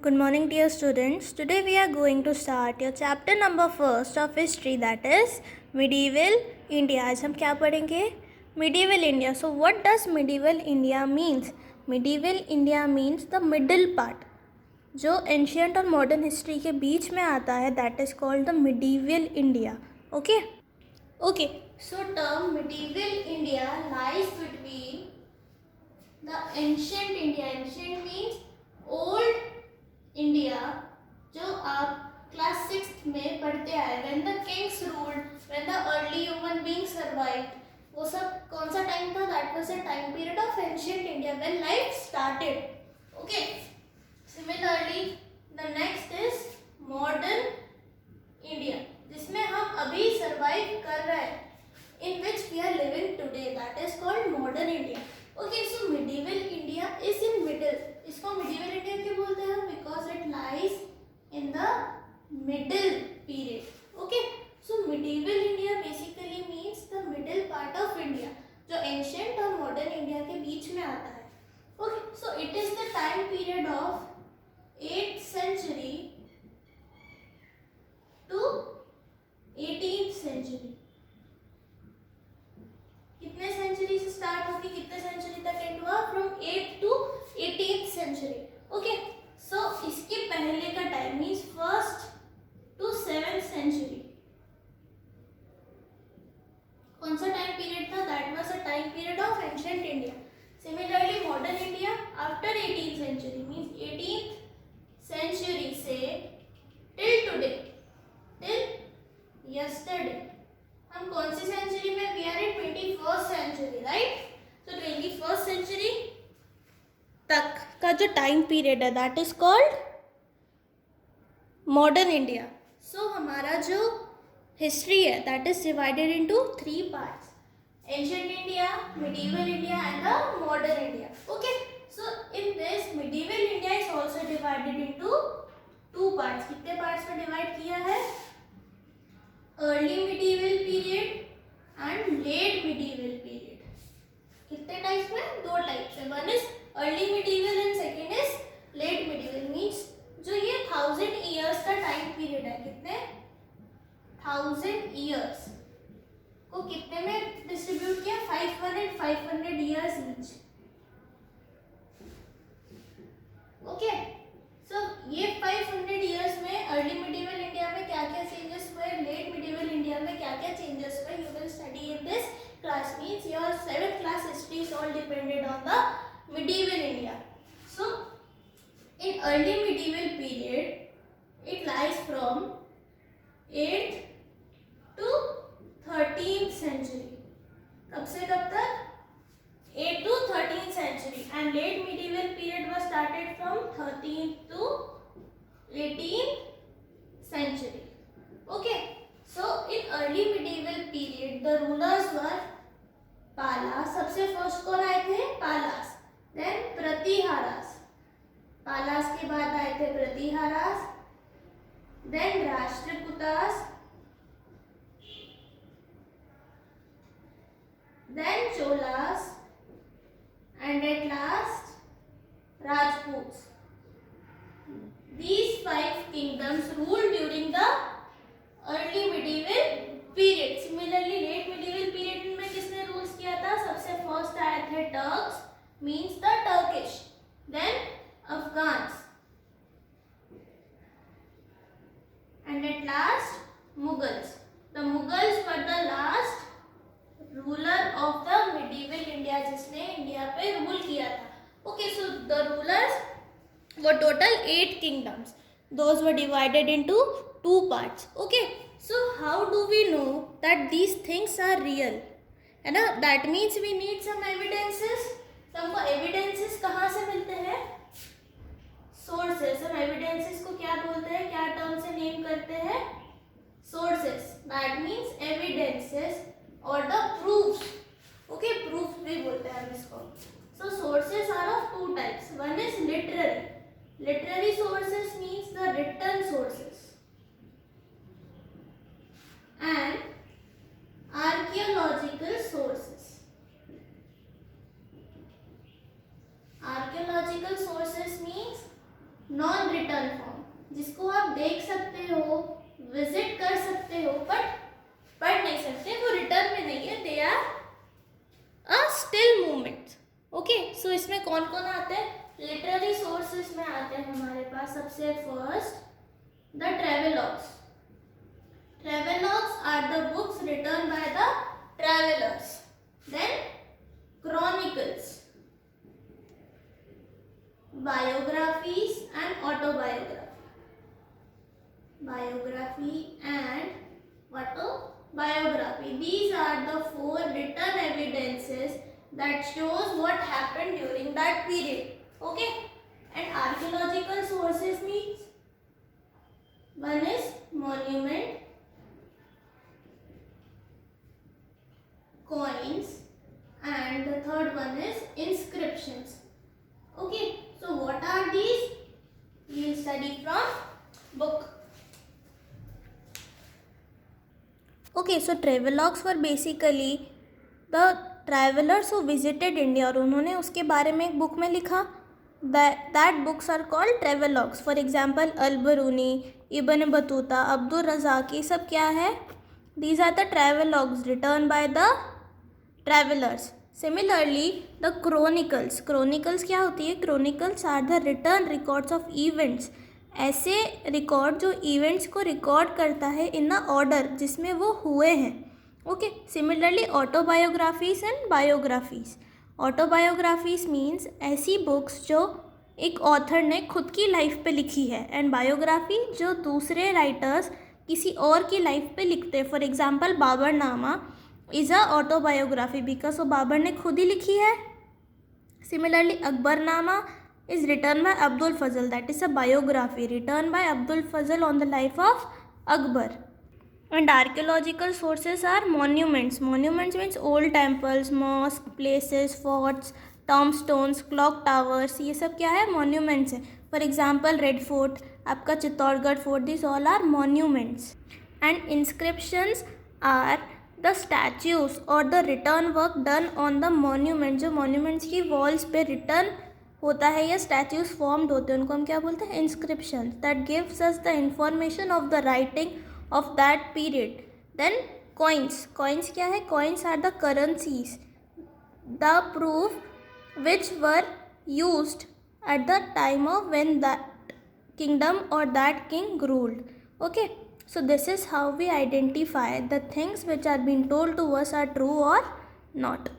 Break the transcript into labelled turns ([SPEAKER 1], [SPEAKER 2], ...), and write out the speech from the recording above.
[SPEAKER 1] Good morning, dear students. Today we are going to start your chapter number first of history, that is medieval India. आज हम क्या पढ़ेंगे? Medieval India. So what does medieval India means? Medieval India means the middle part. जो ancient और modern history के बीच में आता है, that is called the medieval India. Okay. So term medieval India lies between the ancient India. Ancient means old India, जो आप class 6 में पढ़ते आए, when the kings ruled, when the early human being survived, वो सब कौन सा time था? That was a time period of ancient India when life started. Okay, similarly the next is modern India, जिसमें हम अभी सर्वाइव कर रहे हैं, in which we are living today, that is called modern India. Okay, so medieval India is in middle. इसको medieval India क्यों बोलते हैं? Because it lies in the middle period. Okay, so medieval India basically means the middle part of India, जो ancient और modern India के बीच में आता है. Okay, so it is the time period of 8th century to 18th century. कितने century से start होगी, कितने सेंचुरी तक एंड हुआ? From 8th to 18th century. Okay, so इसके पहले का time means 1st to 7th century. कौन सा टाइम पीरियड था? That was a time period of ancient India. Similarly modern India after 18th century means 18th century से till today, till yesterday. हम कौन सी सेंचुरी में? We are in 21st century, right? So 21st century तक का जो time period है, that is called modern India. So हमारा जो हिस्ट्री है, that is divided into 3 parts: ancient India, medieval India and the modern India. Okay, so in this medieval India is also divided into 2 parts. कितने parts में divide किया है? Early medieval period and late medieval period. कितने types में? 2 types है. One is early medieval and second is late medieval. Means जो ये 1000 years का टाइम पीरियड है, कितने? 1000 ईयर्स को कितने में डिस्ट्रीब्यूट किया? 500 ईयर्स ईच. ओके, सो ये 500 ईयर्स में अर्ली मिडिवल इंडिया में क्या क्या चेंजेस हुए, लेट मिडिवल इंडिया में क्या क्या चेंजेस हुए, you will study in this class. Means your 7th class history is all depended on the medieval India. So in early medieval period it lies from 8th to 13th century. कब से कब तक? 8th to 13th century. And late medieval period was started from 13th to 18th century. Okay, so in early medieval period the rulers were पालास. सबसे first कौन आए थे? पालास. Then Pratiharas. पालास के बाद आए थे Pratiharas. Then Rashtrakutas. Then Cholas and at last Rajputs. These 5 kingdoms ruled during the early medieval period. Similarly late medieval period में किसने रूल्स किया था? सबसे फर्स्ट आए थे Turks, means the Turkish. Then Afghans and at last Mughals. The Mughals were the last ruler of the medieval India, जिसने India पे rule किया था. Okay, so the rulers were total 8 kingdoms. Those were divided into 2 parts. Okay, so how do we know that these things are real? है ना? That means we need some evidences. तो हमको evidences कहाँ से मिलते हैं? Sources. हम evidences को क्या बोलते हैं? क्या term से name करते हैं? Sources. That means evidences or the proofs. Okay, proofs भी बोलते हैं हम इसको. So sources are of 2 types. One is literary. Literary sources means the written sources, and archaeological sources. Archaeological sources means non return form, जिसको आप देख सकते हो, विजिट कर सकते हो, बट पढ़ नहीं सकते, वो रिटर्न में नहीं है, they are a still movement. Okay, so इसमें कौन कौन आते हैं? लिटरेरी सोर्सेस में आते हैं हमारे पास सबसे first the travelogues. Travelogues are the books written by the travellers. Then chronicles, biographies and autobiography, biography and autobiography. These are the four written evidences that shows what happened during that period. Okay, and archaeological sources means one is monument, coins, and the third one is inscriptions. Okay, so what are these? We will study from book. Okay, so travelogues were basically the travelers who visited India, और उन्होंने उसके बारे में एक book में लिखा. That books are called travelogues. For example, Al-Biruni, Ibn Battuta, Abdul Razzaq, ये सब क्या है? These are the travelogues written by the travelers. Similarly, the chronicles. Chronicles क्या होती है? Chronicles are the written records of events. ऐसे record जो events को रिकॉर्ड करता है इन द ऑर्डर जिसमें वो हुए हैं. Okay, similarly autobiographies and biographies. Autobiographies means ऐसी बुक्स जो एक ऑथर ने खुद की लाइफ पे लिखी है, एंड बायोग्राफी जो दूसरे राइटर्स किसी और की लाइफ पे लिखते हैं. For example Baburnama is a autobiography because वो बाबर ने खुद ही लिखी है. Similarly Akbarnama is written by Abdul Fazl, that is a biography written by Abdul Fazl on the life of Akbar. And archaeological sources are monuments. Monuments means old temples, mosques, places, forts, tombstones, clock towers. ये सब क्या है? monuments है. For example, Red Fort, आपका Chittorgarh fort, these all are monuments. And inscriptions are the statues or the written work done on the monument. जो monuments की walls पे written होता है या स्टैच्यूज फॉर्म्ड होते हैं उनको हम क्या बोलते हैं? Inscription. That gives us the information of the writing of that period. Then coins. Coins क्या है? Coins are the currencies, the proof which were used at the time of when that kingdom और that king ruled. Okay, so this is how we identify the things which are being told to us are true और not.